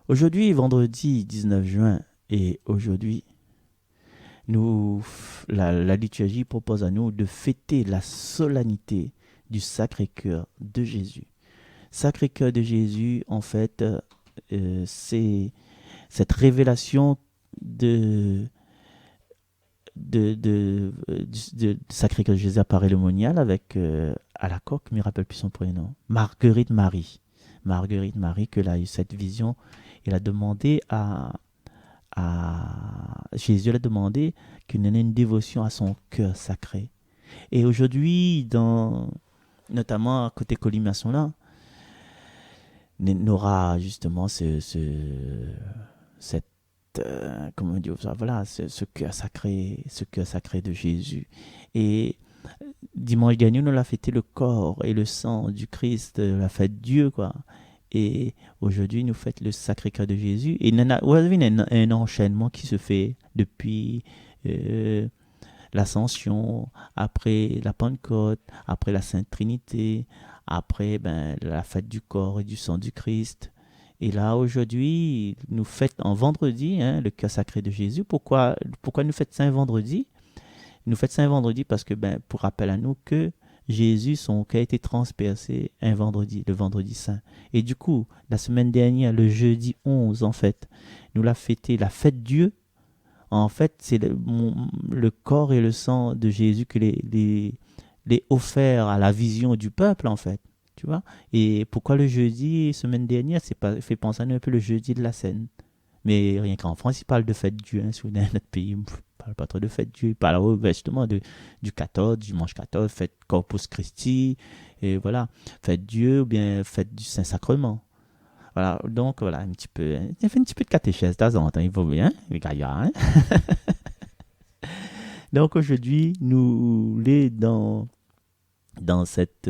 Aujourd'hui, vendredi 19 juin, et aujourd'hui, la liturgie propose à nous de fêter la solennité du Sacré-Cœur de Jésus. Sacré-Cœur de Jésus, en fait, c'est cette révélation de, du Sacré-Cœur de Jésus apparaît le monial avec à la coque, mais je ne me rappelle plus son prénom, Marguerite Marie. Marguerite Marie, que a eu cette vision, il a demandé Jésus a demandé qu'il ait une dévotion à son cœur sacré. Et aujourd'hui, notamment à côté colimaçon là, n'aura justement cette comment dire ça, voilà, ce cœur sacré de Jésus. Et dimanche dernier, nous avons fêté le corps et le sang du Christ, la fête Dieu, quoi. Et aujourd'hui, nous fêtons le Sacré-Cœur de Jésus. Et il y a un enchaînement qui se fait depuis euh, l'Ascension, après la Pentecôte, après la Sainte Trinité, après la fête du corps et du sang du Christ. Et là, aujourd'hui, nous fêtons en vendredi le cœur sacré de Jésus. Pourquoi nous fêtons ça un vendredi? Nous fêtons ça un vendredi parce que, pour rappel à nous que Jésus, son cœur a été transpercé un vendredi, le vendredi saint. Et du coup, la semaine dernière, le jeudi 11, en fait, nous l'a fêté la fête Dieu. En fait, c'est le corps et le sang de Jésus que les offert à la vision du peuple, en fait. Tu vois? Et pourquoi le jeudi, semaine dernière, c'est pas fait penser à nous un peu le jeudi de la Seine. Mais rien qu'en France, ils parlent de fête Dieu, hein, dans notre pays, ils ne parlent pas trop de fête Dieu. Ils parlent justement du 14, dimanche 14, fête Corpus Christi, et voilà, fête Dieu ou bien fête du Saint-Sacrement. Voilà, donc voilà, un petit peu, hein, il fait un petit peu de catéchèse de temps en temps, il faut bien, les gars, hein. Donc aujourd'hui, nous les dans dans cet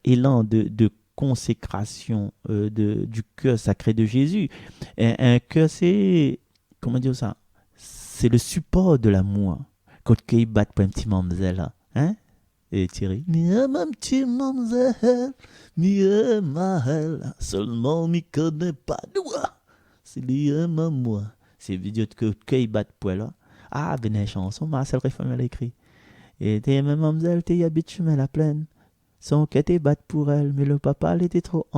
élan de consécration du cœur sacré de Jésus. Un cœur, c'est, comment dire ça? C'est le support de l'amour. Quand il bat pour un petit mamzelle, hein? Et Thierry, mieux ma petit mamzelle, mieux ma elle, seulement m'y connaît pas doigt. C'est lié ma moi. C'est vidéo que il bat pour là. Ah, ben une chanson, Marcel Réforme l'a écrit. Et t'es même mamzelle, t'es habite chemin la plaine. Son cœur était battu pour elle, mais le papa, il était trop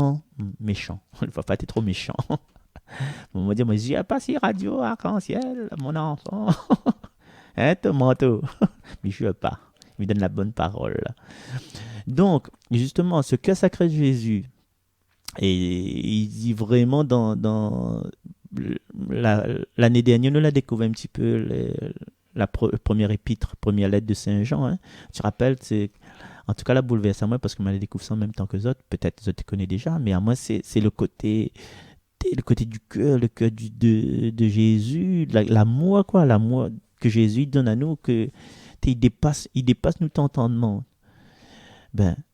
méchant. Le papa était trop méchant. On m'a dit, moi, j'ai pas si radio arc-en-ciel, mon enfant. Hein, ton manteau. Mais je veux pas. Il me donne la bonne parole. Donc, justement, ce cœur sacré de Jésus, et il dit vraiment dans l'année dernière, nous l'a découvert un petit peu la première épître, première lettre de Saint Jean. Hein. Tu te rappelles, c'est en tout cas, la bouleverse à moi parce que je découvert ça en même temps que les autres. Peut-être les autres te connaissent déjà, mais à moi, c'est le côté du cœur, le cœur de Jésus, l'amour, quoi, l'amour que Jésus donne à nous, que il dépasse nous entendement.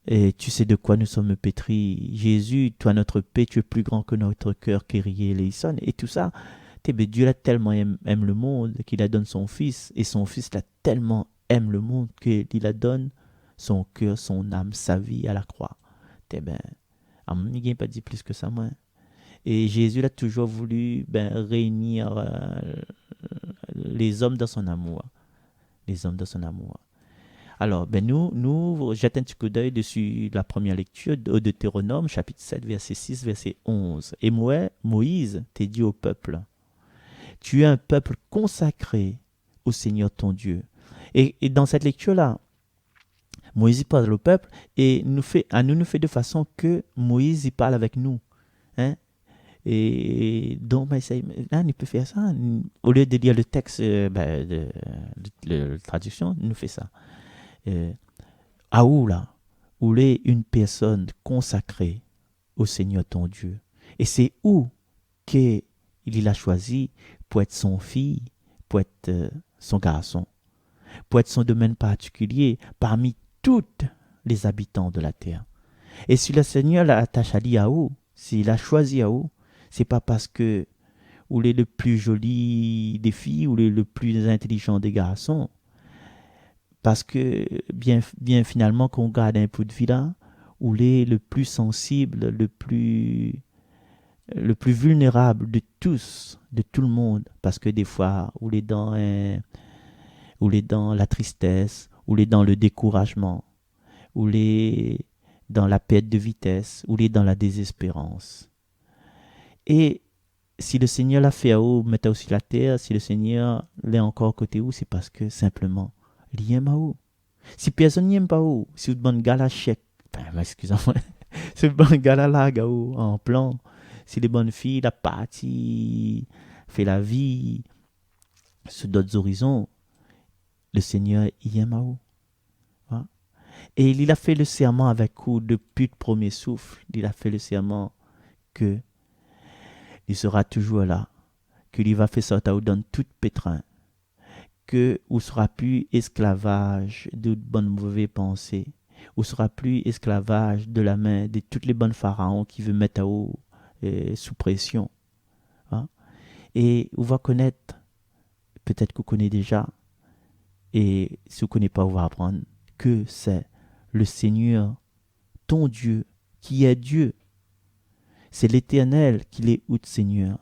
Et tu sais de quoi nous sommes pétris. Jésus, toi, notre paix, tu es plus grand que notre cœur qui riait les sonne. Et tout ça, Dieu l'a tellement aime le monde qu'il a donné son Fils. Et son Fils l'a tellement aime le monde qu'il a donné son cœur, son âme, sa vie à la croix. Il n'y a pas dit plus que ça, moi. Et Jésus a toujours voulu réunir les hommes dans son amour. Les hommes dans son amour. Alors, nous jetons un petit coup d'œil dessus la première lecture de Deutéronome, chapitre 7, verset 6, verset 11. Et Moïse t'a dit au peuple, tu es un peuple consacré au Seigneur ton Dieu. Et dans cette lecture-là, Moïse parle au peuple et nous fait de façon que Moïse y parle avec nous. Hein? Et donc, il peut faire ça. Au lieu de lire le texte, la traduction, il nous fait ça. À où là? Où est une personne consacrée au Seigneur ton Dieu. Et c'est où qu'il l'a choisi pour être son fille, pour être son garçon, pour être son domaine particulier parmi toutes les habitants de la terre. Et si le Seigneur l'attache à Yahou, s'il a choisi Yahou, c'est pas parce que ou est le plus joli des filles ou le plus intelligent des garçons. Parce que bien finalement qu'on garde un peu de vie là, ou est le plus sensible, le plus le plus vulnérable de tous, de tout le monde, parce que des fois, ou les dans la tristesse, ou les dans le découragement, ou les dans la perte de vitesse, ou les dans la désespérance. Et si le Seigneur l'a fait à vous, mettez aussi la terre, si le Seigneur l'a encore côté vous, c'est parce que simplement, il aime à vous. Si personne n'aime pas vous, si vous demandez gala chèque, excusez-moi, si vous demandez gala là, en plan, si les bonnes filles, la partie, fait la vie, sur d'autres horizons, le Seigneur, il aime à vous. Hein? Et il a fait le serment avec vous depuis le premier souffle. Il a fait le serment que il sera toujours là, qu'il va faire sortir dans tout pétrin, que vous ne sera plus esclavage de bonnes mauvaises pensées, vous ne sera plus esclavage de la main de toutes les bonnes pharaons qui veulent mettre à vous sous pression. Hein? Et vous va connaître, peut-être que vous connaissez déjà, et si vous ne connaissez pas, vous va apprendre que c'est le Seigneur, ton Dieu, qui est Dieu. C'est l'Éternel qui est out Seigneur.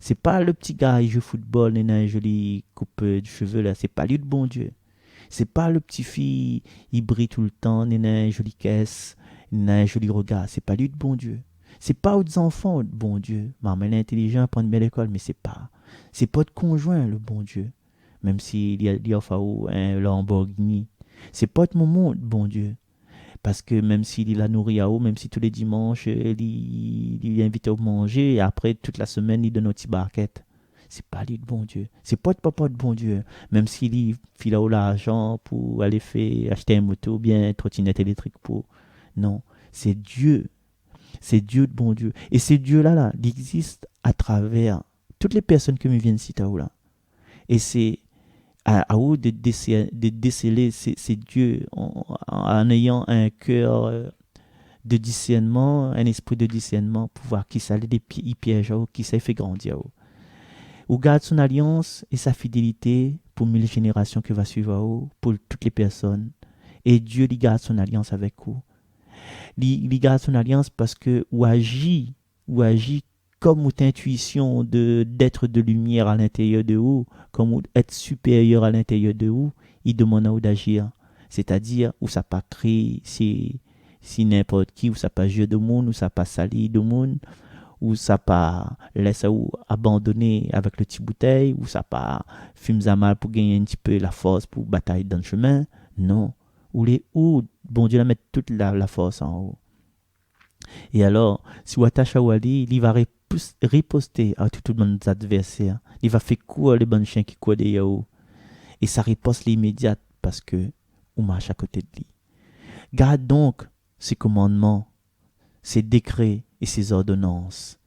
C'est pas le petit gars qui joue au football et a une jolie coupe de cheveux là, c'est pas lui le bon Dieu. C'est pas le petit fille il brille tout le temps, il a une jolie caisse, il a un joli regard, c'est pas lui le bon Dieu. C'est pas aux enfants le bon Dieu. Maman elle est intelligente, prend une belle école, mais c'est pas de conjoint le bon Dieu. Même s'il y a un Lamborghini, c'est pas de moment le bon Dieu. Parce que même s'il la nourrit à eau, même si tous les dimanches, il invite à manger, et après, toute la semaine, il donne une petite barquette. C'est pas lui de bon Dieu. C'est pas de papa de bon Dieu. Même s'il file à l'argent pour aller acheter une moto, ou bien une trottinette électrique pour... Non, c'est Dieu. C'est Dieu de bon Dieu. Et ce Dieu-là, il existe à travers toutes les personnes que me viennent citer là. Et c'est à vous de déceler ces dieux en ayant un cœur de discernement, un esprit de discernement pour voir qui ça les piège, qui ça fait grandir. Ou garde son alliance et sa fidélité pour 1000 générations qui va suivre, pour toutes les personnes. Et Dieu lui garde son alliance avec vous. Il garde son alliance parce que ou agit comme votre intuition d'être de lumière à l'intérieur de vous, comme être supérieur à l'intérieur de vous, il demande à vous d'agir. C'est-à-dire, où ça pas créer si n'importe qui, où ça pas jouer de monde, où ça pas salir de monde, où ça pas laisser ou abandonner avec le petit bouteille, où ça pas fume à mal pour gagner un petit peu la force pour batailler dans le chemin. Non. Où bon Dieu la met toute la force en haut. Et alors, si vous attachez à Wali, il va riposter à tout le monde adversaires. Il va faire courir les bons chiens qui courent derrière vous. Et sa riposte l'immédiate parce que vous marchez à côté de lui. Garde donc ses commandements, ses décrets et ses ordonnances.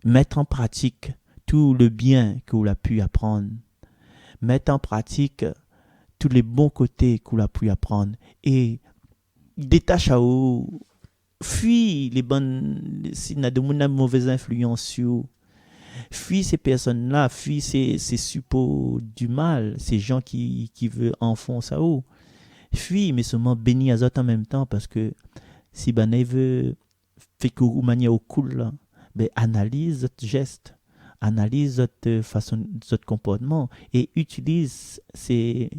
Mettre en pratique tout le bien que vous avez pu apprendre. Mettre en pratique tous les bons côtés que vous avez pu apprendre. Et détache à vous. Fuis les bonnes, s'il y a de mauvaises influences sur vous. Fuis ces personnes-là, fuis ces suppôts du mal, ces gens qui veulent enfoncer à vous. Fuis, mais seulement bénis à autres en même temps, parce que si ben veut faire que vous maniez au cool, ben analyse votre geste, analyse votre façon, votre comportement et utilise ces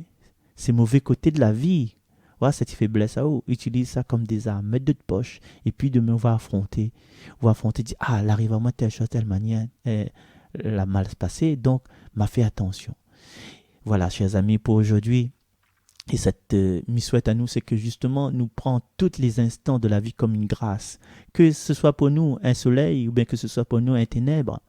mauvais côtés de la vie. Voilà, cette faiblesse à vous, utilise ça comme des armes, mettre de poche, et puis demain on va affronter, dire, ah, l'arrive à moi telle chose, telle manière, la mal se passer, donc m'a fait attention. Voilà, chers amis, pour aujourd'hui, et cette mission à nous, c'est que justement, nous prenons tous les instants de la vie comme une grâce, que ce soit pour nous un soleil, ou bien que ce soit pour nous un ténèbre,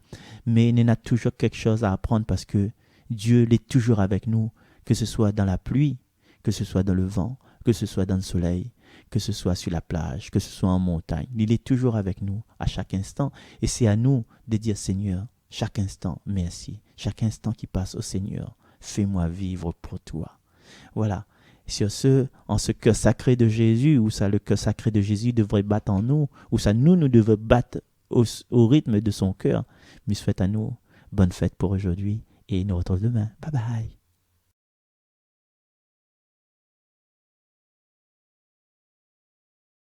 mais il y en a toujours quelque chose à apprendre, parce que Dieu est toujours avec nous, que ce soit dans la pluie, que ce soit dans le vent, que ce soit dans le soleil, que ce soit sur la plage, que ce soit en montagne. Il est toujours avec nous à chaque instant. Et c'est à nous de dire, Seigneur, chaque instant, merci. Chaque instant qui passe au Seigneur, fais-moi vivre pour toi. Voilà. Sur ce, en ce cœur sacré de Jésus, où ça, le cœur sacré de Jésus devrait battre en nous, où ça, nous devons battre au rythme de son cœur. Mais souhaite à nous, bonne fête pour aujourd'hui et nous retrouvons demain. Bye bye.